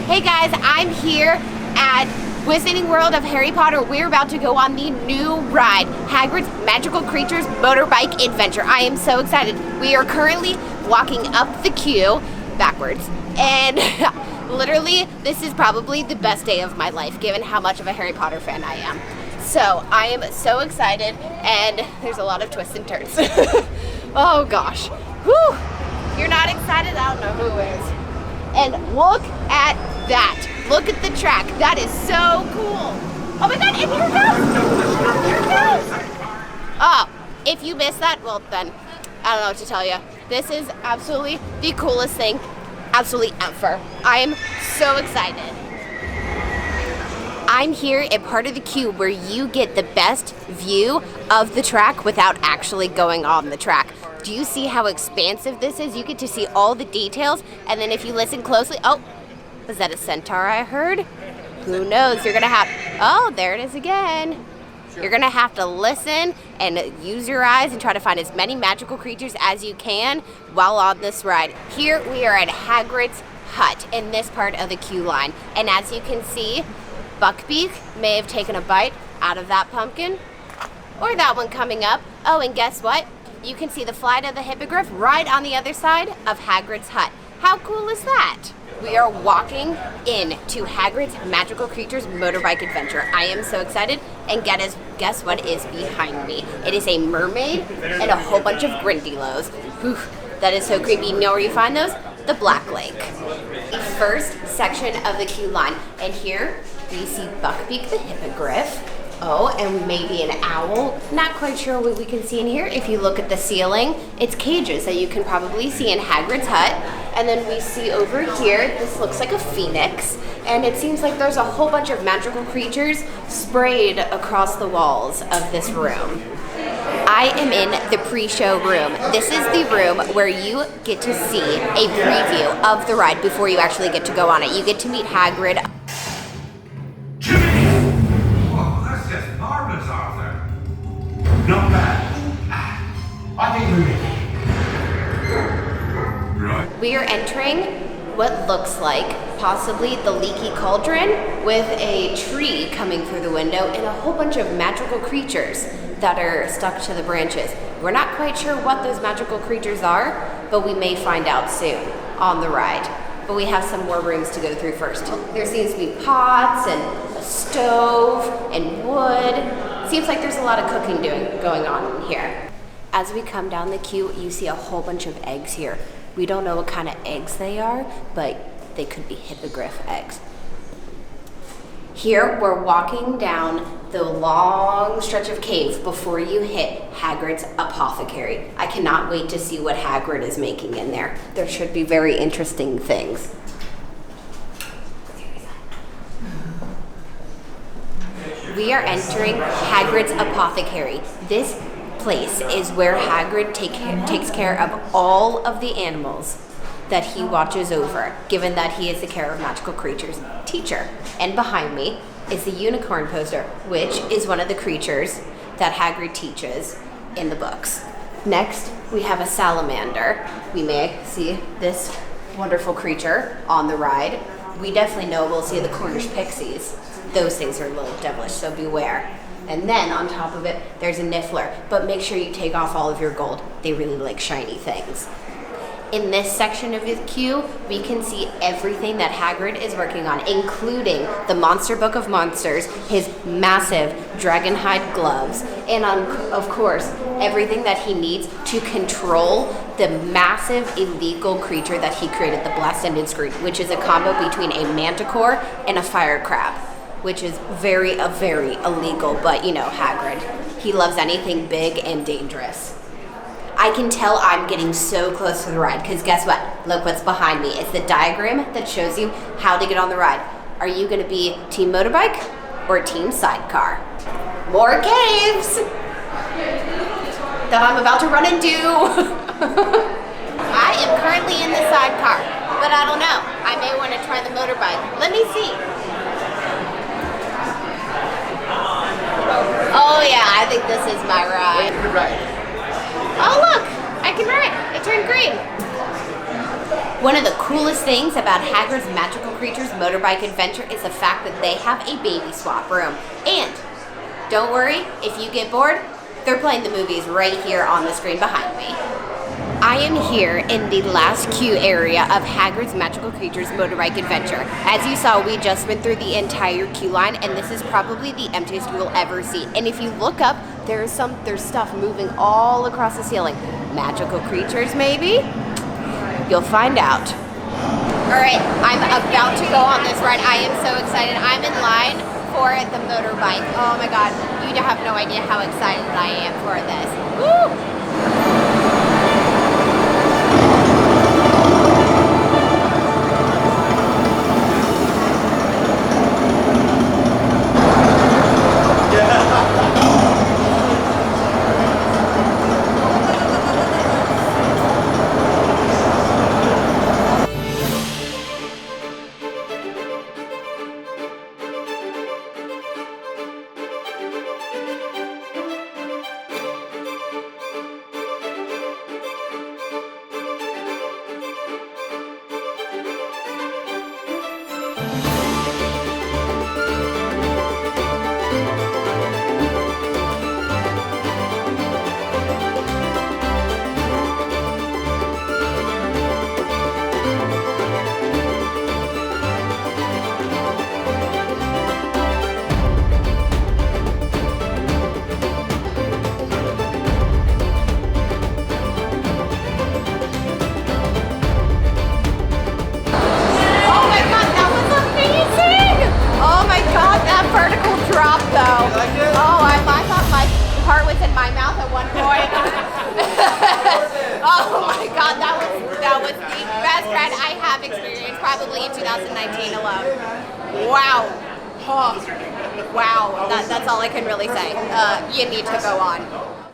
Hey guys, I'm here at Wizarding World of Harry Potter. We're about to go on the new ride, Hagrid's Magical Creatures Motorbike Adventure. I am so excited. We are currently walking up the queue backwards, and literally this is probably the best day of my life given how much of a Harry Potter fan I am. So I am so excited, and there's a lot of twists and turns. Oh gosh. Whew. If you're not excited, I don't know who is. And look at that. Look at the track. That is so cool. Oh my god, and here it goes. Here it goes. Oh, if you missed that, well then, I don't know what to tell you. This is absolutely the coolest thing, absolutely ever. I am so excited. I'm here at part of the queue where you get the best view of the track without actually going on the track. Do you see how expansive this is? You get to see all the details, and then if you listen closely, oh, was that a centaur I heard? Who knows? You're gonna have, oh, there it is again. You're gonna have to listen and use your eyes and try to find as many magical creatures as you can while on this ride. Here we are at Hagrid's hut in this part of the queue line, and as you can see, Buckbeak may have taken a bite out of that pumpkin, or that one coming up. Oh, and guess what? You can see the flight of the hippogriff right on the other side of Hagrid's hut. How cool is that? We are walking in to Hagrid's Magical Creatures Motorbike Adventure. I am so excited, and guess what is behind me? It is a mermaid and a whole bunch of Grindylows. Whew, that is so creepy. You know where you find those? The Black Lake. The first section of the queue line, and here we see Buckbeak the hippogriff. Oh, and maybe an owl. Not quite sure what we can see in here. If you look at the ceiling, it's cages that you can probably see in Hagrid's hut. And then we see over here, this looks like a phoenix. And it seems like there's a whole bunch of magical creatures sprayed across the walls of this room. I am in the pre-show room. This is the room where you get to see a preview of the ride before you actually get to go on it. You get to meet Hagrid. Not bad. I think we're ready. Right. We are entering what looks like possibly the Leaky Cauldron with a tree coming through the window and a whole bunch of magical creatures that are stuck to the branches. We're not quite sure what those magical creatures are, but we may find out soon on the ride. But we have some more rooms to go through first. There seems to be pots and a stove and wood. Seems like there's a lot of cooking going on in here. As we come down the queue, you see a whole bunch of eggs here. We don't know what kind of eggs they are, but they could be hippogriff eggs. Here, we're walking down the long stretch of cave before you hit Hagrid's Apothecary. I cannot wait to see what Hagrid is making in there. There should be very interesting things. We are entering Hagrid's Apothecary. This place is where Hagrid takes care of all of the animals that he watches over, given that he is the Care of Magical Creatures teacher. And behind me is the unicorn poster, which is one of the creatures that Hagrid teaches in the books. Next, we have a salamander. We may see this wonderful creature on the ride. We definitely know we'll see the Cornish pixies. Those things are a little devilish, so beware. And then on top of it, there's a niffler, but make sure you take off all of your gold. They really like shiny things. In this section of the queue, we can see everything that Hagrid is working on, including the Monster Book of Monsters, his massive dragon hide gloves, and of course, everything that he needs to control the massive illegal creature that he created, the Blast-Ended Screed, which is a combo between a manticore and a fire crab, which is very illegal, but you know, Hagrid, he loves anything big and dangerous. I can tell I'm getting so close to the ride, because guess what? Look what's behind me. It's the diagram that shows you how to get on the ride. Are you gonna be Team Motorbike or Team Sidecar? More caves that I'm about to run into. I am currently in the sidecar, but I don't know. I may wanna try the motorbike. Let me see. Oh yeah, I think this is my ride. Right. Oh look, I can ride. It turned green. One of the coolest things about Hagrid's Magical Creatures Motorbike Adventure is the fact that they have a baby swap room. And don't worry, if you get bored, they're playing the movies right here on the screen behind me. I am here in the last queue area of Hagrid's Magical Creatures Motorbike Adventure. As you saw, we just went through the entire queue line, and this is probably the emptiest you will ever see. And if you look up, there's stuff moving all across the ceiling. Magical creatures, maybe? You'll find out. All right, I'm about to go on this ride. I am so excited. I'm in line for the motorbike. Oh my God, you have no idea how excited I am for this. Woo! Oh my God, that was the best ride I have experienced probably in 2019 alone. Wow. Oh, wow, that's all I can really say. You need to go on.